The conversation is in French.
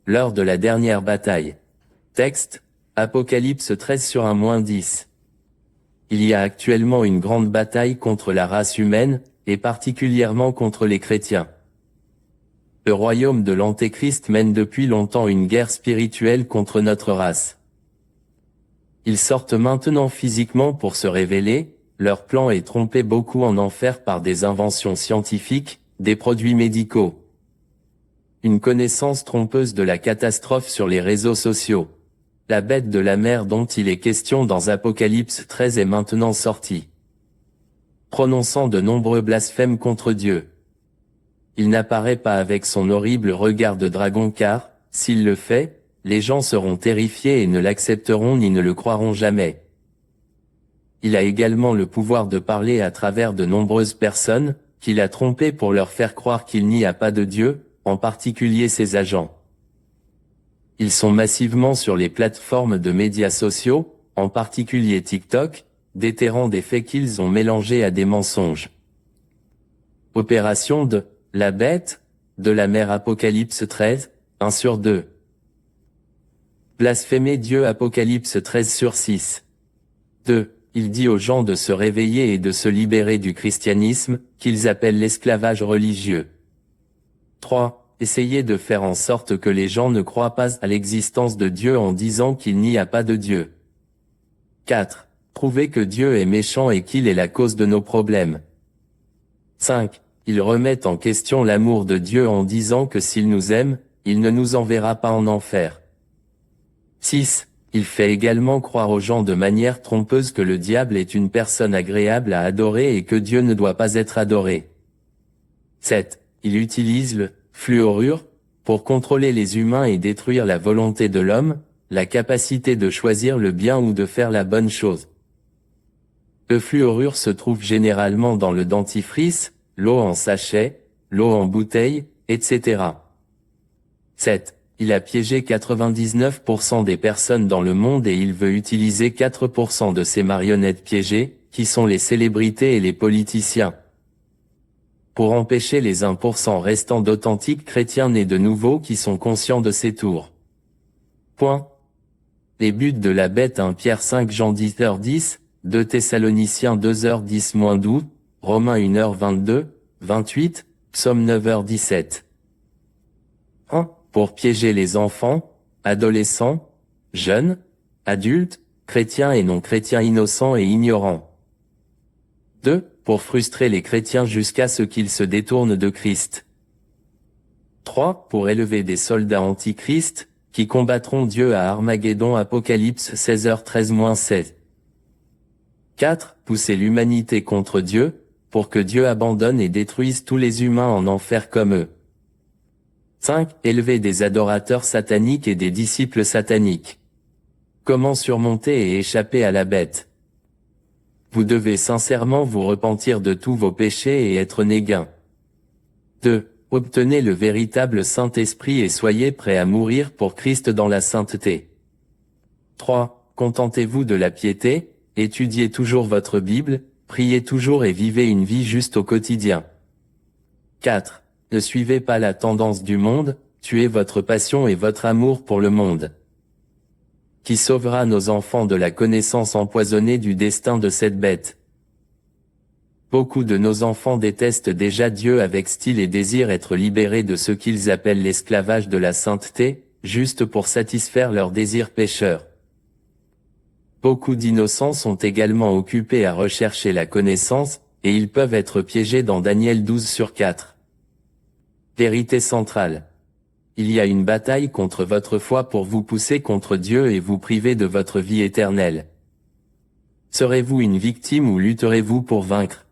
L'heure de la dernière bataille. Texte, Apocalypse 13:1-10. Il y a actuellement une grande bataille contre la race humaine, et particulièrement contre les chrétiens. Le royaume de l'Antéchrist mène depuis longtemps une guerre spirituelle contre notre race. Ils sortent maintenant physiquement pour se révéler, leur plan est tromper beaucoup en enfer par des inventions scientifiques, des produits médicaux. Une connaissance trompeuse de la catastrophe sur les réseaux sociaux. La bête de la mer dont il est question dans Apocalypse 13 est maintenant sortie, prononçant de nombreux blasphèmes contre Dieu. Il n'apparaît pas avec son horrible regard de dragon car, s'il le fait, les gens seront terrifiés et ne l'accepteront ni ne le croiront jamais. Il a également le pouvoir de parler à travers de nombreuses personnes, qu'il a trompées pour leur faire croire qu'il n'y a pas de Dieu, en particulier ses agents. Ils sont massivement sur les plateformes de médias sociaux, en particulier TikTok, déterrant des faits qu'ils ont mélangés à des mensonges. Opération de la bête de la mer Apocalypse 13, 1/2. Blasphémer Dieu Apocalypse 13/6. 2. Il dit aux gens de se réveiller et de se libérer du christianisme, qu'ils appellent l'esclavage religieux. 3. Essayer de faire en sorte que les gens ne croient pas à l'existence de Dieu en disant qu'il n'y a pas de Dieu. 4. Prouver que Dieu est méchant et qu'il est la cause de nos problèmes. 5. Ils remettent en question l'amour de Dieu en disant que s'il nous aime, il ne nous enverra pas en enfer. 6. Il fait également croire aux gens de manière trompeuse que le diable est une personne agréable à adorer et que Dieu ne doit pas être adoré. 7. Il utilise le fluorure pour contrôler les humains et détruire la volonté de l'homme, la capacité de choisir le bien ou de faire la bonne chose. Le fluorure se trouve généralement dans le dentifrice, l'eau en sachet, l'eau en bouteille, etc. 7. Il a piégé 99% des personnes dans le monde et il veut utiliser 4% de ces marionnettes piégées, qui sont les célébrités et les politiciens, pour empêcher les 1% restants d'authentiques chrétiens nés de nouveau qui sont conscients de ces tours. Point. Les buts de la bête 1 Pierre 5 Jean 10h10, 2 Thessaloniciens 2h10-12, Romains 1h22, 28, Psaume 9h17. 1. Pour piéger les enfants, adolescents, jeunes, adultes, chrétiens et non chrétiens innocents et ignorants. 2. Pour frustrer les chrétiens jusqu'à ce qu'ils se détournent de Christ. 3. Pour élever des soldats antichrist, qui combattront Dieu à Armageddon Apocalypse 16h13-16. 4. Pousser l'humanité contre Dieu, pour que Dieu abandonne et détruise tous les humains en enfer comme eux. 5. Élever des adorateurs sataniques et des disciples sataniques. Comment surmonter et échapper à la bête? Vous devez sincèrement vous repentir de tous vos péchés et être nés gains. 2. Obtenez le véritable Saint-Esprit et soyez prêts à mourir pour Christ dans la sainteté. 3. Contentez-vous de la piété, étudiez toujours votre Bible, priez toujours et vivez une vie juste au quotidien. 4. Ne suivez pas la tendance du monde, tuez votre passion et votre amour pour le monde. Qui sauvera nos enfants de la connaissance empoisonnée du destin de cette bête? Beaucoup de nos enfants détestent déjà Dieu avec style et désirent être libérés de ce qu'ils appellent l'esclavage de la sainteté, juste pour satisfaire leurs désirs pécheurs. Beaucoup d'innocents sont également occupés à rechercher la connaissance, et ils peuvent être piégés dans Daniel 12/4. Vérité centrale. Il y a une bataille contre votre foi pour vous pousser contre Dieu et vous priver de votre vie éternelle. Serez-vous une victime ou lutterez-vous pour vaincre?